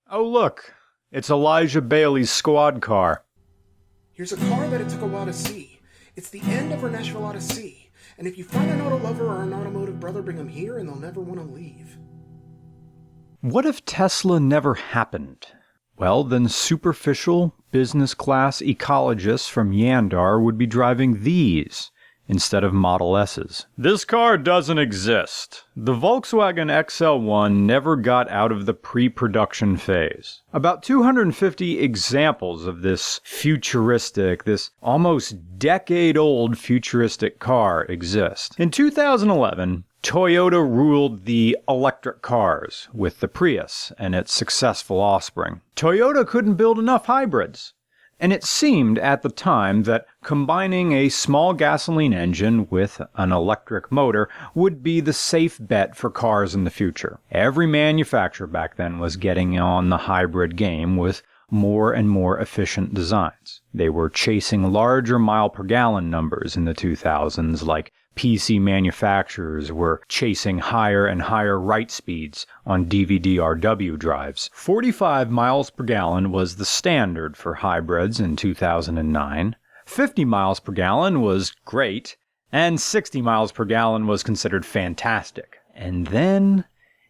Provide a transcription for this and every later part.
Oh look, it's Elijah Bailey's squad car. Here's a car that it took a while to see. It's the end of our Nashville Odyssey. And if you find an auto lover or an automotive brother, bring them here and they'll never want to leave. What if Tesla never happened? Well, then superficial, business-class ecologists from Yandar would be driving these instead of Model S's. This car doesn't exist. The Volkswagen XL1 never got out of the pre-production phase. About 250 examples of this futuristic, this almost decade-old futuristic car exist. In 2011, Toyota ruled the electric cars with the Prius and its successful offspring. Toyota couldn't build enough hybrids. And it seemed at the time that combining a small gasoline engine with an electric motor would be the safe bet for cars in the future. Every manufacturer back then was getting on the hybrid game with more and more efficient designs. They were chasing larger mile per gallon numbers in the 2000s, like PC manufacturers were chasing higher and higher write speeds on DVD-RW drives. 45 miles per gallon was the standard for hybrids in 2009. 50 miles per gallon was great, and 60 miles per gallon was considered fantastic. And then,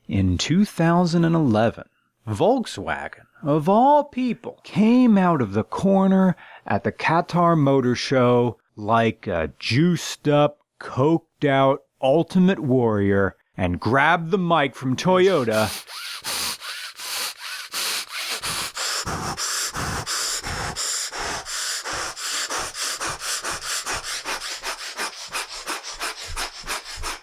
in 2011, Volkswagen, of all people, came out of the corner at the Qatar Motor Show like a juiced-up, coked-out ultimate warrior and grabbed the mic from Toyota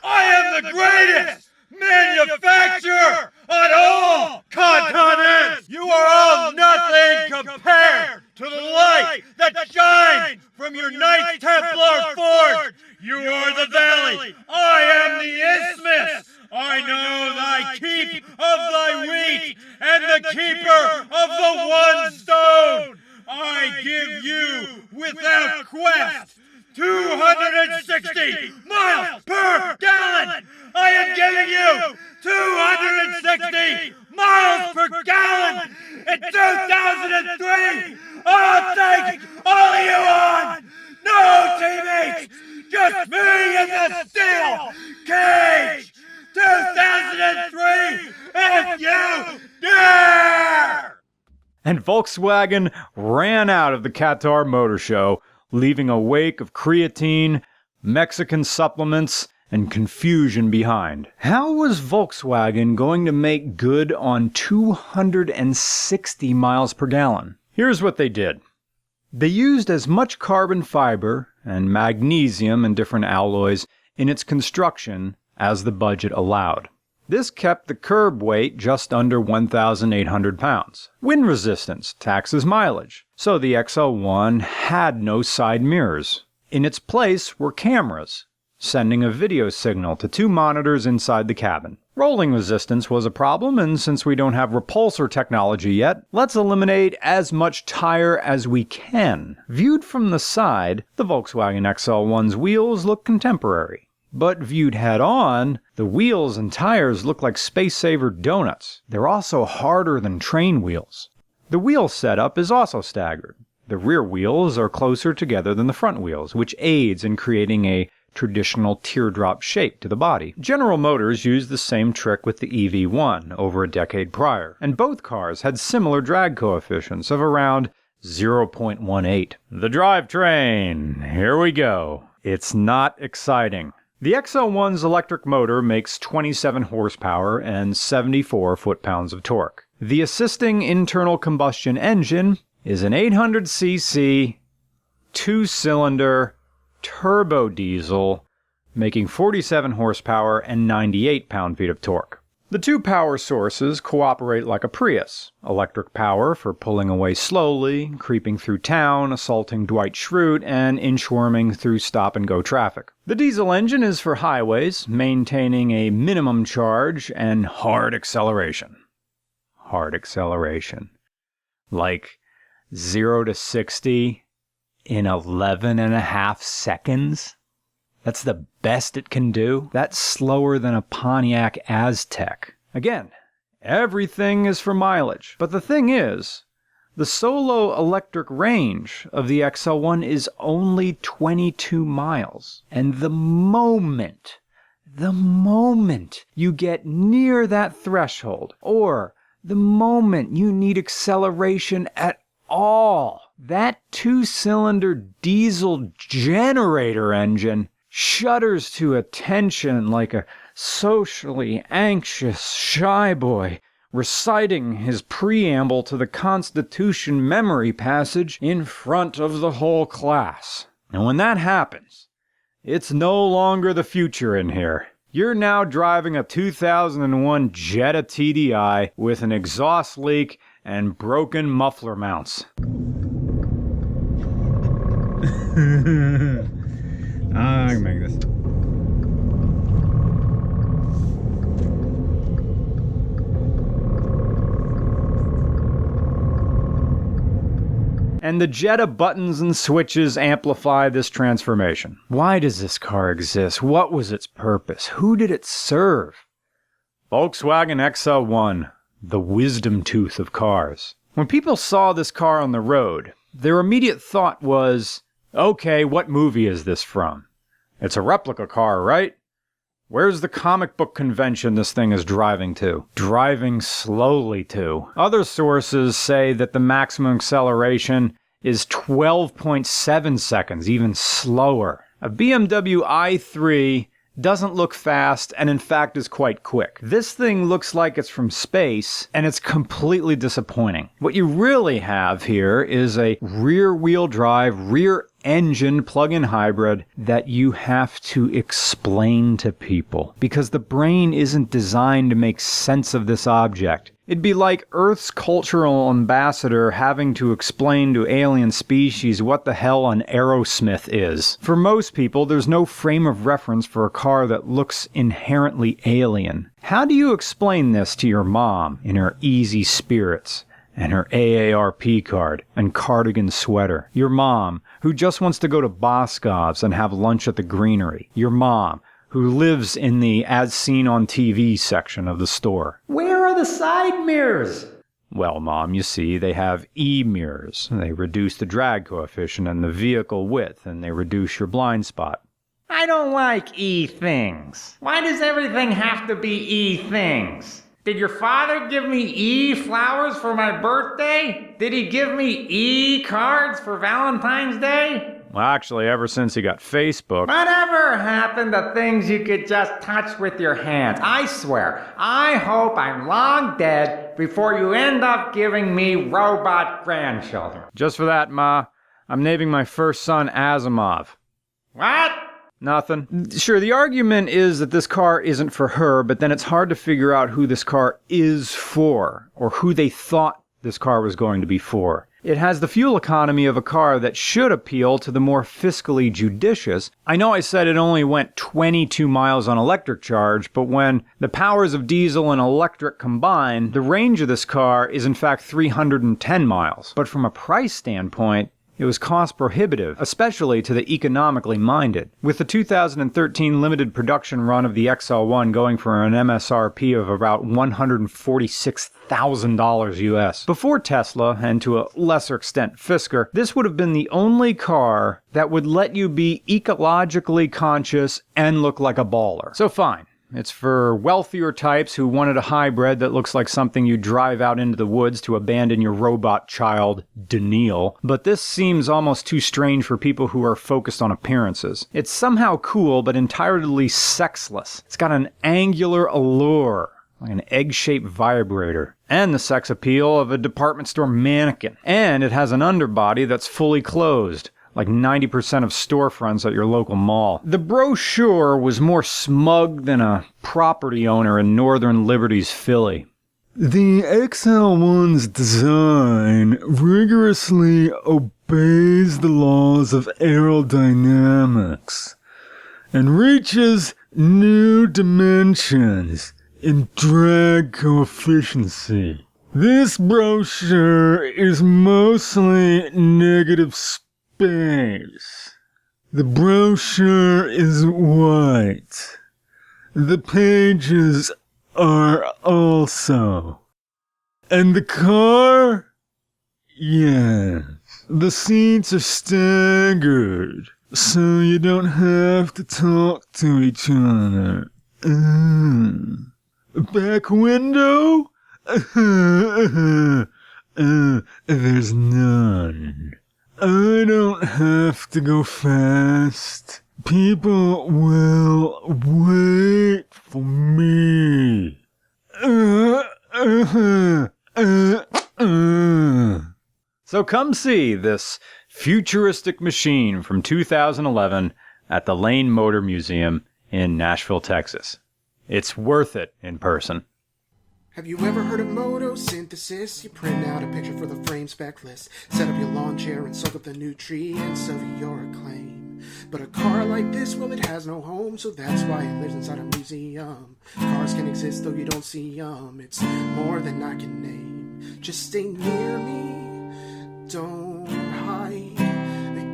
I am the greatest manufacturer on all continents! You are all nothing compared to the light that shines from your Knights Templar forge! You are the valley, I am the isthmus! I know thy keep of thy wheat, and the keeper of the one stone! I give you, without quest, 260 miles per gallon! I am giving you 260 miles per gallon in 2003! I'll take all of you on! No teammates! Just me in the steel cage! 2003! If you dare! and Volkswagen ran out of the Qatar Motor Show, leaving a wake of creatine, Mexican supplements, and confusion behind. How was Volkswagen going to make good on 260 miles per gallon? Here's what they did. They used as much carbon fiber and magnesium and different alloys in its construction as the budget allowed. This kept the curb weight just under 1,800 pounds. Wind resistance taxes mileage, so the XL1 had no side mirrors. In its place were cameras, sending a video signal to two monitors inside the cabin. Rolling resistance was a problem, and since we don't have repulsor technology yet, let's eliminate as much tire as we can. Viewed from the side, the Volkswagen XL1's wheels look contemporary. But viewed head-on, the wheels and tires look like space-saver donuts. They're also harder than train wheels. The wheel setup is also staggered. The rear wheels are closer together than the front wheels, which aids in creating a traditional teardrop shape to the body. General Motors used the same trick with the EV1 over a decade prior, and both cars had similar drag coefficients of around 0.18. The drivetrain, here we go. It's not exciting. The XL1's electric motor makes 27 horsepower and 74 foot-pounds of torque. The assisting internal combustion engine is an 800cc, two-cylinder, turbo diesel, making 47 horsepower and 98 pound-feet of torque. The two power sources cooperate like a Prius. Electric power for pulling away slowly, creeping through town, assaulting Dwight Schrute, and inchworming through stop-and-go traffic. The diesel engine is for highways, maintaining a minimum charge and hard acceleration. Hard acceleration. Like 0 to 60 in 11.5 seconds? That's the best it can do? That's slower than a Pontiac Aztek. Again, Everything is for mileage. But the thing is, the solo electric range of the XL1 is only 22 miles. And the moment you get near that threshold, or the moment you need acceleration at all, that two-cylinder diesel generator engine shudders to attention like a socially anxious shy boy reciting his preamble to the Constitution memory passage in front of the whole class. And when that happens, it's no longer the future in here. You're now driving a 2001 Jetta TDI with an exhaust leak and broken muffler mounts. I can make this. And the Jetta buttons and switches amplify this transformation. Why does this car exist? What was its purpose? Who did it serve? Volkswagen XL1, the wisdom tooth of cars. When people saw this car on the road, their immediate thought was, okay, what movie is this from? It's a replica car, right? Where's the comic book convention this thing is driving to? Driving slowly to. Other sources say that the maximum acceleration is 12.7 seconds, even slower. A BMW i3 doesn't look fast and in fact is quite quick. This thing looks like it's from space and it's completely disappointing. What you really have here is a rear-wheel drive, rear-engine plug-in hybrid that you have to explain to people because the brain isn't designed to make sense of this object. It'd be like Earth's cultural ambassador having to explain to alien species what the hell an Aerosmith is. For most people, there's no frame of reference for a car that looks inherently alien. How do you explain this to your mom in her easy spirits and her AARP card and cardigan sweater? Your mom, who just wants to go to Boscov's and have lunch at the Greenery. Your mom, who lives in the as seen on TV section of the store. Where are the side mirrors? Well, Mom, you see, they have E-mirrors. They reduce the drag coefficient and the vehicle width, and they reduce your blind spot. I don't like E-things. Why does everything have to be E-things? Did your father give me E-flowers for my birthday? Did he give me E-cards for Valentine's Day? Well, actually, ever since he got Facebook... Whatever happened to things you could just touch with your hands? I swear, I hope I'm long dead before you end up giving me robot grandchildren. Just for that, Ma, I'm naming my first son Asimov. What? Nothing. Sure, the argument is that this car isn't for her, but then it's hard to figure out who this car is for, or who they thought this car was going to be for. It has the fuel economy of a car that should appeal to the more fiscally judicious. I know I said it only went 22 miles on electric charge, but when the powers of diesel and electric combine, the range of this car is in fact 310 miles. But from a price standpoint, it was cost prohibitive, especially to the economically minded. With the 2013 limited production run of the XL1 going for an MSRP of about $146,000 US. Before Tesla, and to a lesser extent Fisker, this would have been the only car that would let you be ecologically conscious and look like a baller. So fine. It's for wealthier types who wanted a hybrid that looks like something you drive out into the woods to abandon your robot child, Daniil. But this seems almost too strange for people who are focused on appearances. It's somehow cool, but entirely sexless. It's got an angular allure, like an egg-shaped vibrator, and the sex appeal of a department store mannequin. And it has an underbody that's fully closed, like 90% of storefronts at your local mall. The brochure was more smug than a property owner in Northern Liberty's Philly. The XL1's design rigorously obeys the laws of aerodynamics and reaches new dimensions in drag coefficiency. This brochure is mostly negative space. The brochure is white. The pages are also And the car? Yes. The seats are staggered, so you don't have to talk to each other. Back window? There's none. I don't have to go fast. People will wait for me. So come see this futuristic machine from 2011 at the Lane Motor Museum in Nashville, Texas. It's worth it in person. Have you ever heard of photosynthesis? You print out a picture for the frame spec list, set up your lawn chair and soak up the nutrients of your acclaim. But a car like this, well, it has no home, so that's why it lives inside a museum. Cars can exist though you don't see them. It's more than I can name. Just stay near me, don't hide.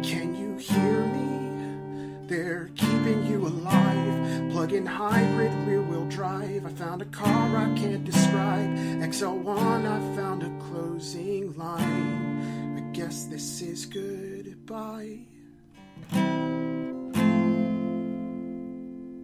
Can you hear me? They're keeping you alive. Plug-in hybrid, rear-wheel drive. I found a car I can't describe. XL1, I found a closing line. I guess this is goodbye.